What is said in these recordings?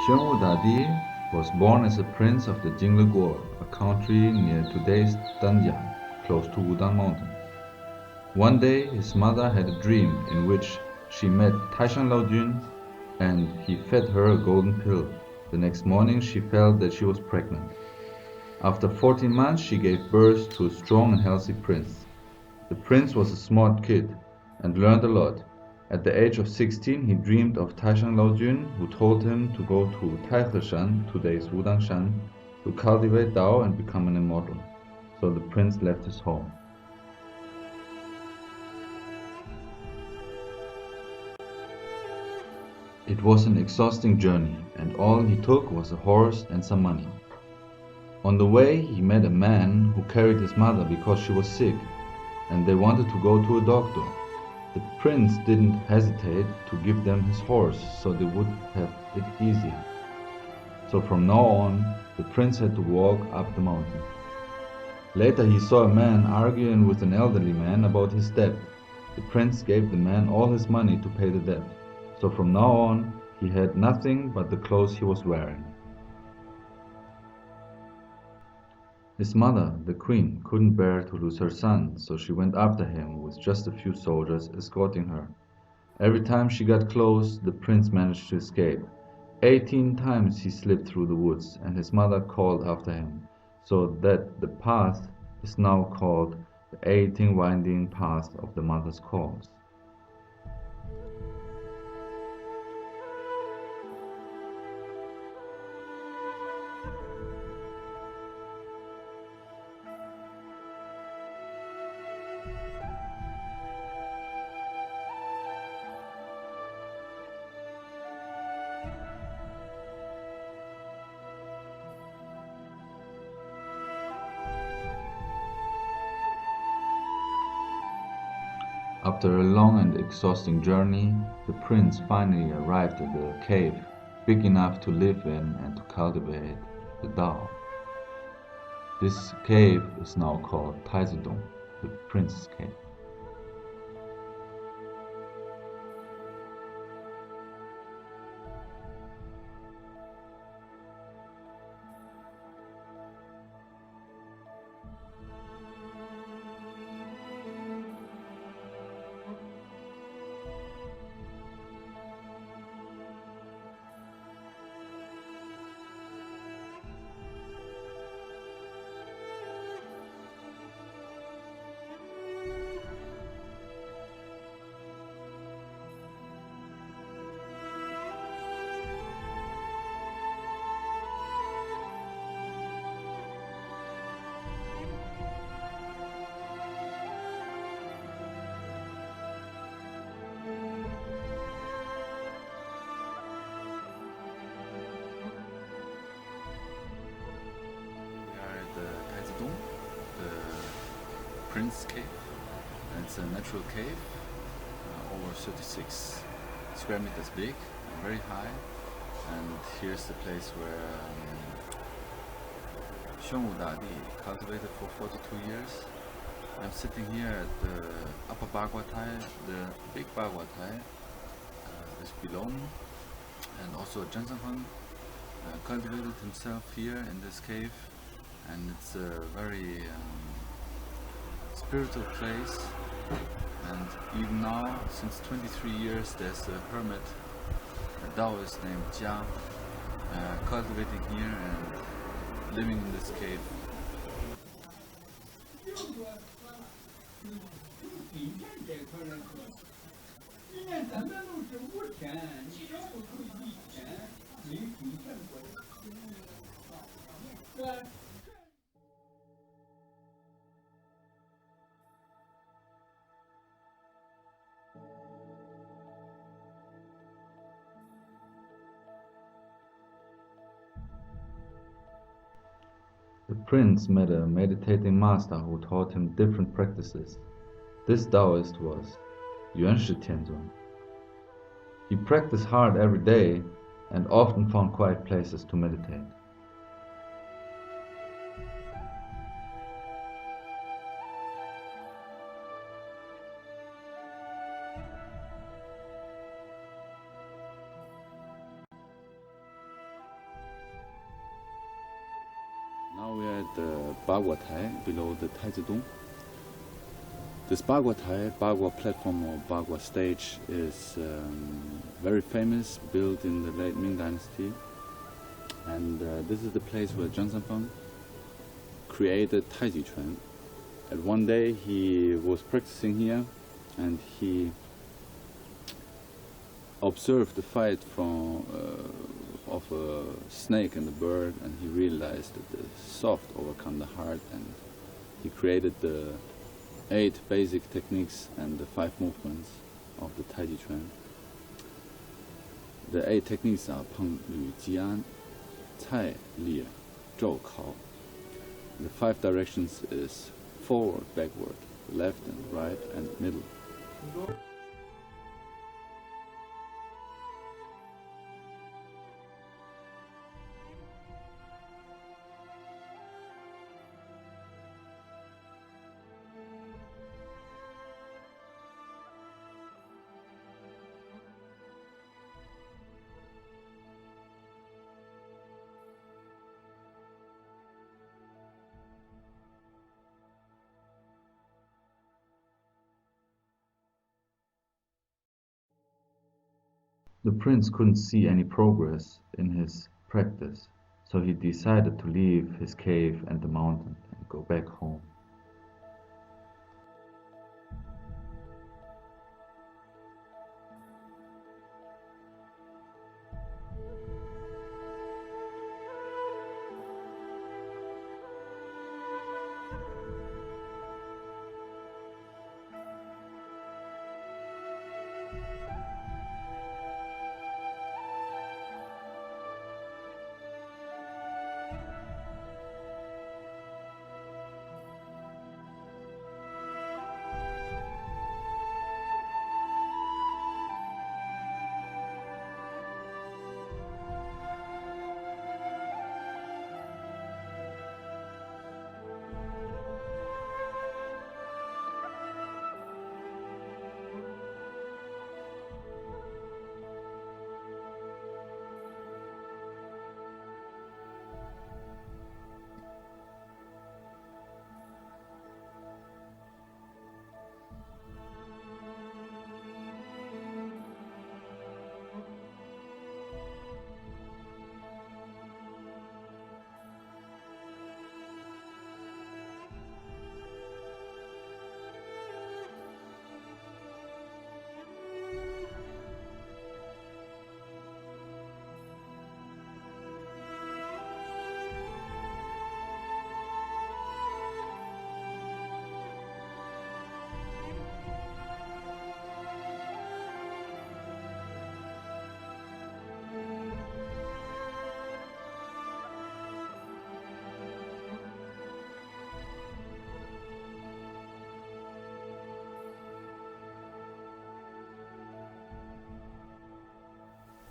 Xuan was born as a prince of the Jingle, a country near today's Danjiang, close to Wudang mountains. One day his mother had a dream in which she met Taishan Laojun and he fed her a golden pill. The next morning she felt that she was pregnant. After 14 months she gave birth to a strong and healthy prince. The prince was a smart kid and learned a lot. At the age of 16 he dreamed of Taishan Laojun, who told him to go to Taiji, today's Wudangshan, to cultivate Dao and become an immortal. So the prince left his home. It was an exhausting journey, and all he took was a horse and some money. On the way he met a man who carried his mother because she was sick, and they wanted to go to a doctor. The prince didn't hesitate to give them his horse so they would have it easier. So from now on, the prince had to walk up the mountain. Later he saw a man arguing with an elderly man about his debt. The prince gave the man all his money to pay the debt. So from now on, he had nothing but the clothes he was wearing. His mother, the queen, couldn't bear to lose her son, so she went after him with just a few soldiers escorting her. Every time she got close, the prince managed to escape. 18 times he slipped through the woods, and his mother called after him, so that the path is now called the 18 winding path of the mother's calls. After a long and exhausting journey, the prince finally arrived at a cave big enough to live in and to cultivate the Dao. This cave is now called Taiji, the Prince's Cave. Prince Cave. And it's a natural cave, over 36 square meters big, very high. And here's the place where Xuan cultivated for 42 years. I'm sitting here at the upper Bagwatai, the big Bagwatai is below me, and also Zhenzhenheng cultivated himself here in this cave, and it's a very spiritual place. And even now, since 23 years, there's a hermit, a Daoist named Jia, cultivating here and living in this cave. The prince met a meditating master who taught him different practices. This Daoist was Yuan. He practiced hard every day and often found quiet places to meditate. Now we are at the Bagua Tai, below the Taiji. This Bagua Tai, Bagua platform or Bagua stage is very famous, built in the late Ming Dynasty. And this is the place where Zhang Sanfeng created Taiji Chuan. And one day he was practicing here and he observed the fight of a snake and a bird, and he realized that the soft overcome the hard, and he created the 8 basic techniques and the 5 movements of the Taiji Chuan. The 8 techniques are Peng Lü Jian, Cai Li, Zhou Kao. The 5 directions is forward, backward, left and right and middle. The prince couldn't see any progress in his practice, so he decided to leave his cave and the mountain and go back home.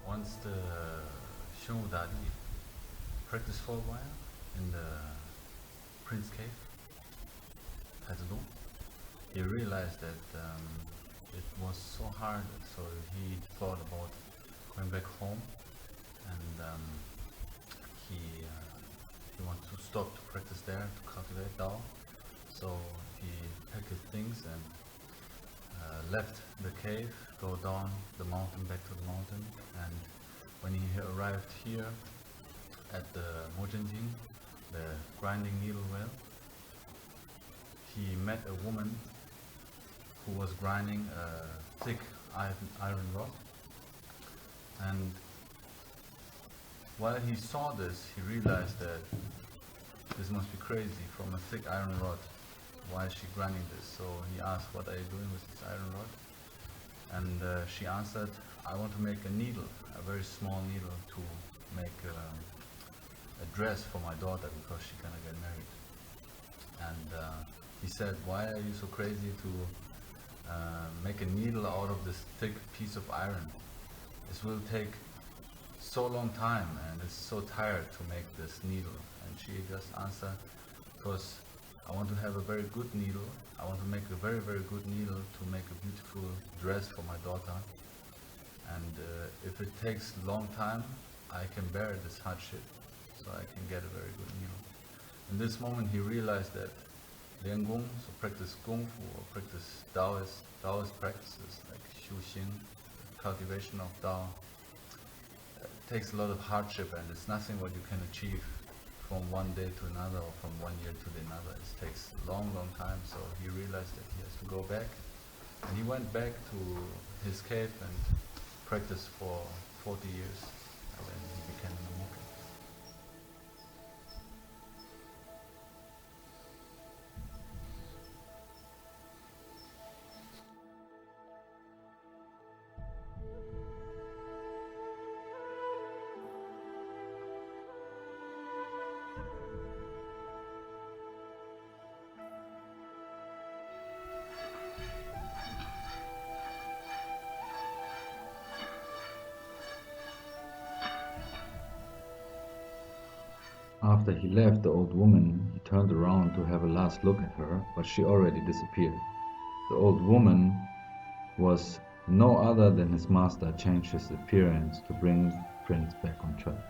Once the Xuan practiced for a while in the Prince Cave, Taiji, he realized that it was so hard, so he thought about going back home, and he wanted to stop to practice there to cultivate Dao. So he packed his things and left the cave, go down the mountain, back to the mountain, and when he arrived here at the Mojenjing, the grinding needle well, he met a woman who was grinding a thick iron rod, and while he saw this, he realized that this must be crazy, from a thick iron rod. Why is she grinding this? So he asked, what are you doing with this iron rod? And she answered, I want to make a needle, a very small needle, to make a dress for my daughter because she's gonna get married. And he said, why are you so crazy to make a needle out of this thick piece of iron? This will take so long time and it's so tired to make this needle. And she just answered, because I want to have a very good needle. I want to make a very, very good needle to make a beautiful dress for my daughter. And if it takes a long time, I can bear this hardship, so I can get a very good needle. In this moment, he realized that Lian Gong, so practice Kung Fu or practice Daoist practices like Xuan, cultivation of Dao, takes a lot of hardship, and it's nothing what you can achieve from one day to another or from 1 year to the another. It takes a long time, so he realized that he has to go back. And he went back to his cave and practiced for 40 years, and then he became a monk. After he left the old woman, he turned around to have a last look at her, but she already disappeared. The old woman was no other than his master changed his appearance to bring Prince back on track.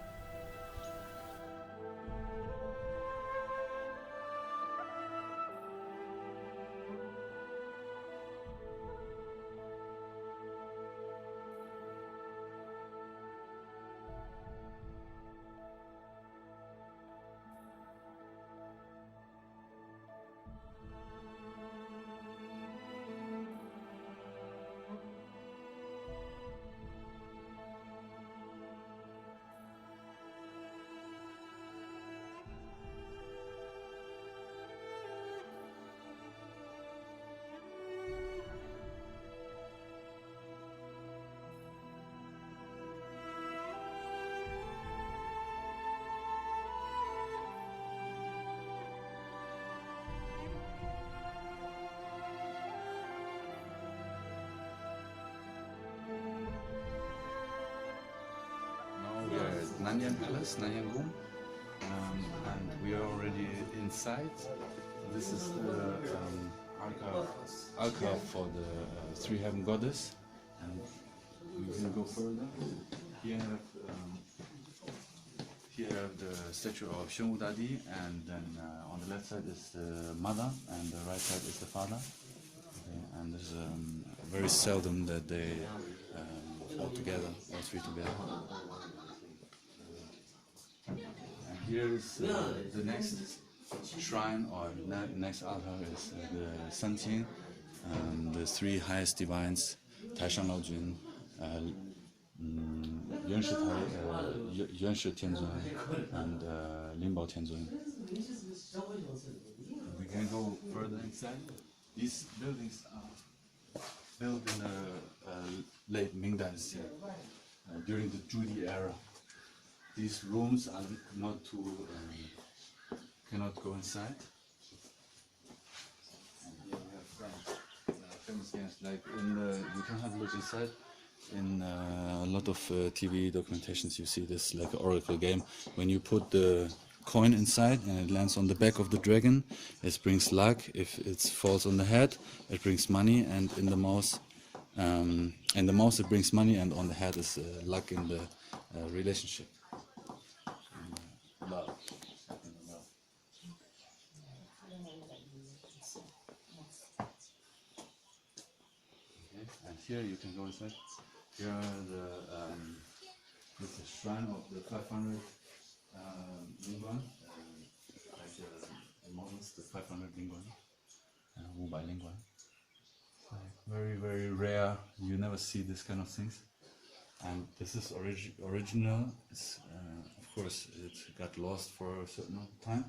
We are at Nanyang Palace, Nanyang Room, and we are already inside. This is the alcove for the Three Heaven Goddess, and we can go further. Here have the statue of Xuan and then on the left side is the mother, and the right side is the father. Okay, and this is very seldom that they all together, all three together. And here is the next shrine or next altar is the Ascension, the three highest divines, Taishan Laojun, Yuan Shi Tianzun, and Lin Bao Tianzun. We can go further inside. These buildings are built in the late Ming Dynasty, during the Zhudi era. These rooms are not too, cannot go inside. And here we have famous games, like you can have a look inside. In a lot of TV documentations you see this like an oracle game. When you put the coin inside and it lands on the back of the dragon, it brings luck. If it falls on the head, it brings money, and in the mouse, it brings money, and on the head is luck in the relationship. Love. Okay, and here you can go inside. Here are this is a shrine of the 500 Lingguan, like the models, the 500 Lingguan, Wu Bai Lingguan. Like very rare. You never see this kind of things. And this is original. It's, of course, it got lost for a certain time,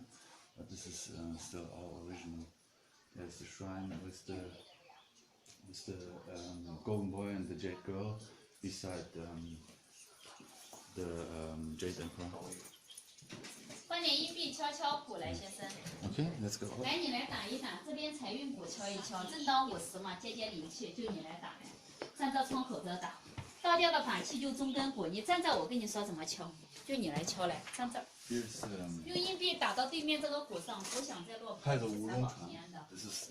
but this is still all original. There's the shrine with the golden boy and the jade girl beside the jade emperor. 换点硬币敲敲鼓来，先生。 Okay, let's go. 来，你来打一打，这边财运鼓敲一敲，正当50嘛，接灵气，就你来打来，站在窗口这打。倒掉的法器就中根鼓，你站在我跟你说怎么敲，就你来敲来，站这儿。用硬币打到对面这个鼓上，鼓响再落。派着乌龙塔。This is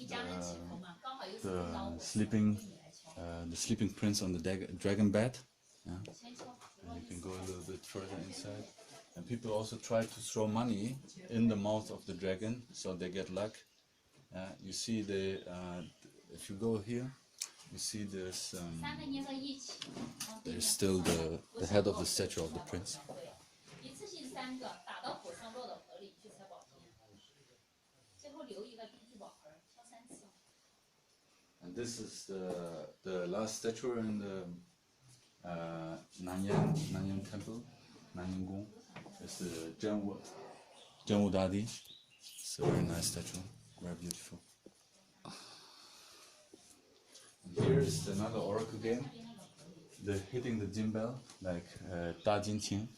the sleeping prince on the dragon bed. Yeah. And you can go a little bit further inside. And people also try to throw money in the mouth of the dragon, so they get luck. You see if you go here, you see there's still the head of the statue of the prince. And this is the last statue in the Nanyang Temple, Nanyang Gong. It's the Chen Dadi. It's a very nice statue, very beautiful. And here is another oracle game. They're hitting the jin bell, like Da Jin Qing.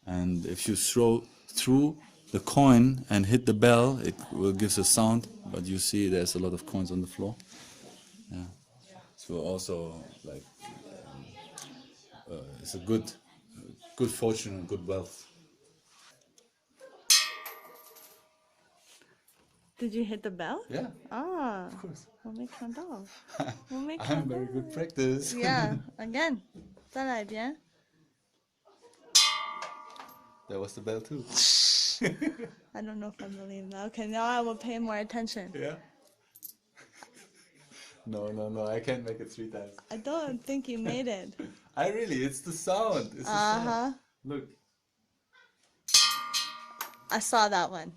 And if you throw through the coin and hit the bell, it will give a sound, but you see there's a lot of coins on the floor. Yeah. So also like it's a good fortune and good wealth. Did you hit the bell? Yeah, Ah, of course. 我没看到，我没 I'm 看到。 very good practice. Yeah, again. 再来一遍。 That was the bell too. I don't know if I believe that. Okay, now I will pay more attention. Yeah. No, I can't make it 3 times. I don't think you made it. It's the sound. It's the sound. Look. I saw that one.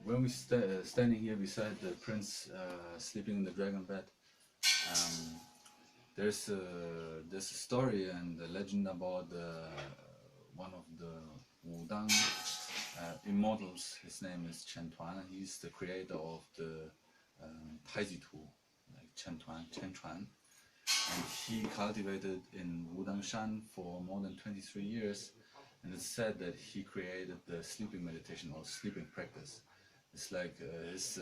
When we standing here beside the prince sleeping in the dragon bed, there's a story and a legend about one of the Wudang immortals. His name is Chen Tuan. He's the creator of the Taiji tool, like Chen Chuan. And he cultivated in Wudang Shan for more than 23 years. And it's said that he created the sleeping meditation or sleeping practice. It's like his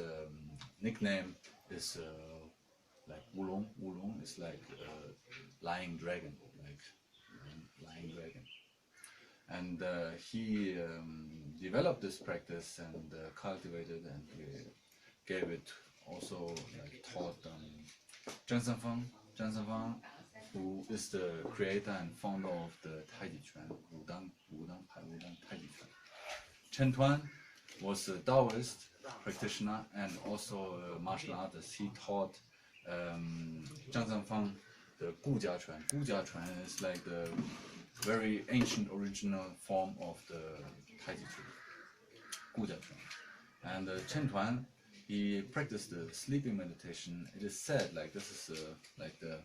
nickname is like Wulong. Wulong is like lying dragon, like lying dragon. And he developed this practice and cultivated and gave it also like taught Zhang Sanfang, who is the creator and founder of the Taiji Chuan, Wudang Taiji Chuan. Chen Tuan was a Daoist practitioner and also a martial artist. He taught Zhang Sanfang the Gujia Chuan. Gujia Chuan is like the very ancient original form of the Taiji Chuan, Gujia Chuan. And Chen Tuan, he practiced the sleeping meditation. It is said, like this is like the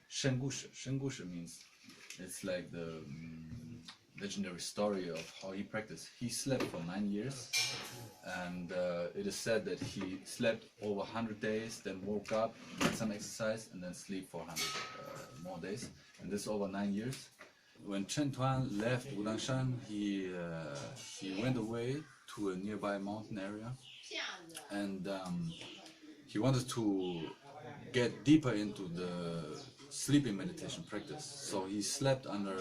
Shen Gushi. Shen Gushi means it's like the legendary story of how he practiced. He slept for 9 years, and it is said that he slept over 100 days, then woke up, did some exercise, and then sleep for 100 more days. And this over 9 years. When Chen Tuan left Wudangshan, he went away to a nearby mountain area, and he wanted to get deeper into the sleeping meditation practice. So he slept under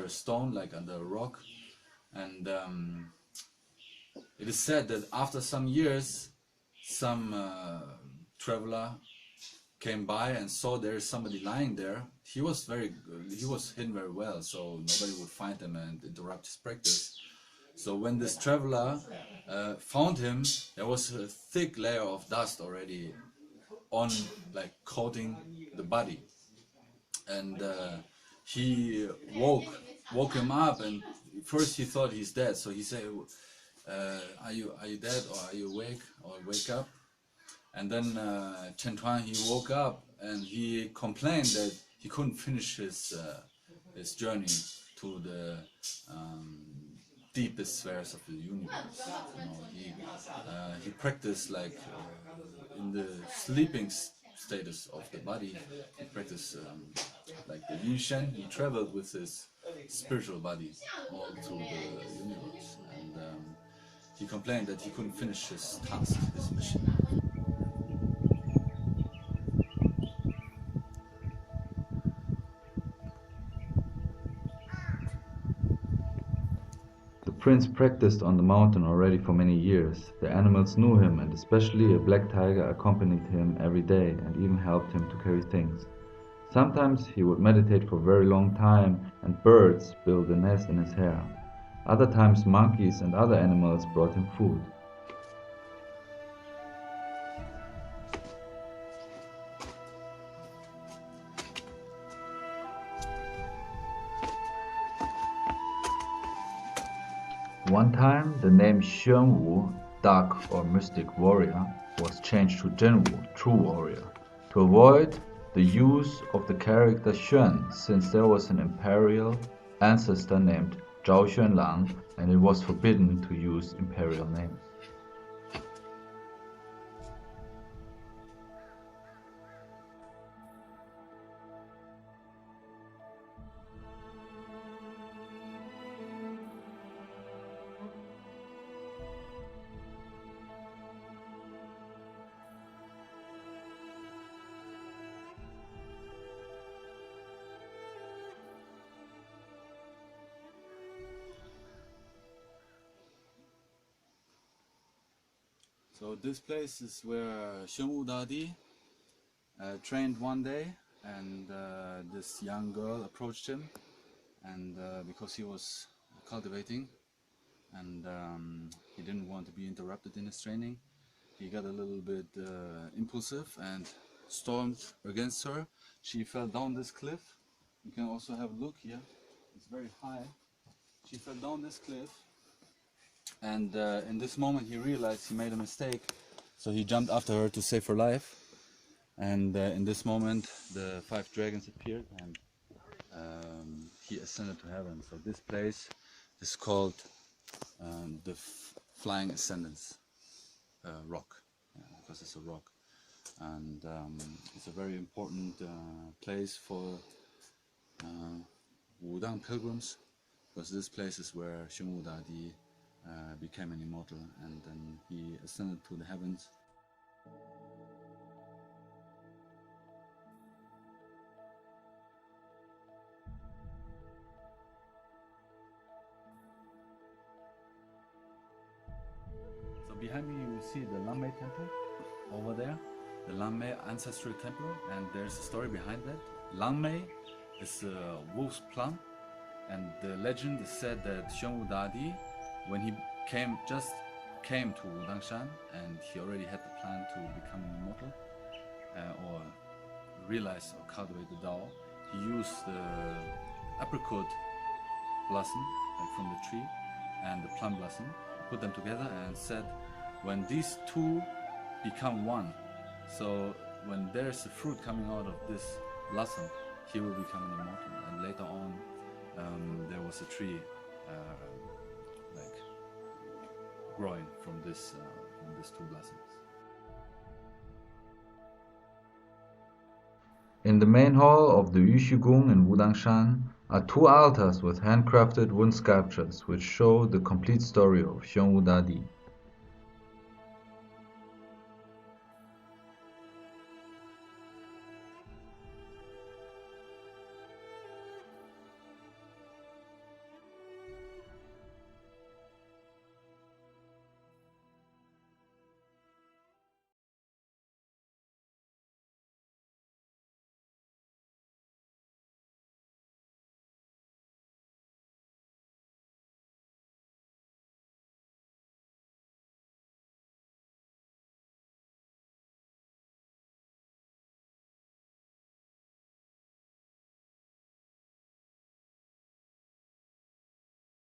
a stone, like under a rock, and it is said that after some years, some traveler came by and saw there is somebody lying there. He was hidden very well, so nobody would find him and interrupt his practice. So when this traveler found him, there was a thick layer of dust already on, like, coating the body, and he woke him up, and first he thought he's dead. So he said, are you dead, or are you awake, or wake up? And then Chen Tuan, he woke up and he complained that he couldn't finish his journey to the deepest spheres of the universe. You know, he practiced like in the sleeping status of the body. He practiced like the Yin Shen. He traveled with his spiritual body all through the universe, and he complained that he couldn't finish his task, his mission. The prince practiced on the mountain already for many years. The animals knew him, and especially a black tiger accompanied him every day and even helped him to carry things. Sometimes he would meditate for a very long time and birds built a nest in his hair. Other times monkeys and other animals brought him food. One time, the name Xuan, dark or mystic warrior, was changed to Zhenwu, true warrior, to avoid the use of the character Xuan, since there was an imperial ancestor named Zhao Xuanlang and it was forbidden to use imperial names. So this place is where Xuan Dadi trained one day, and this young girl approached him, and because he was cultivating and he didn't want to be interrupted in his training, he got a little bit impulsive and stormed against her. She fell down this cliff. You can also have a look here, it's very high. She fell down this cliff, and in this moment he realized he made a mistake, so he jumped after her to save her life. And in this moment the 5 dragons appeared, and he ascended to heaven. So this place is called the Flying Ascendance Rock, because it's a rock, and it's a very important place for Wudang pilgrims, because this place is where Xuan Dadi became an immortal, and then he ascended to the heavens. So behind me you will see the Langmei temple over there, the Langmei ancestral temple, and there's a story behind that. Langmei is a wolf's plum, and the legend is said that Xuan Dadi, when he just came to Wudangshan, and he already had the plan to become an immortal, or realize or cultivate the Dao, he used the apricot blossom from the tree and the plum blossom, put them together and said, when these two become one, so when there's a fruit coming out of this blossom, he will become an immortal. And later on there was a tree like growing from these two blossoms. In the main hall of the Yushigung in Wudangshan are 2 altars with handcrafted wooden sculptures which show the complete story of Xuan Dadi.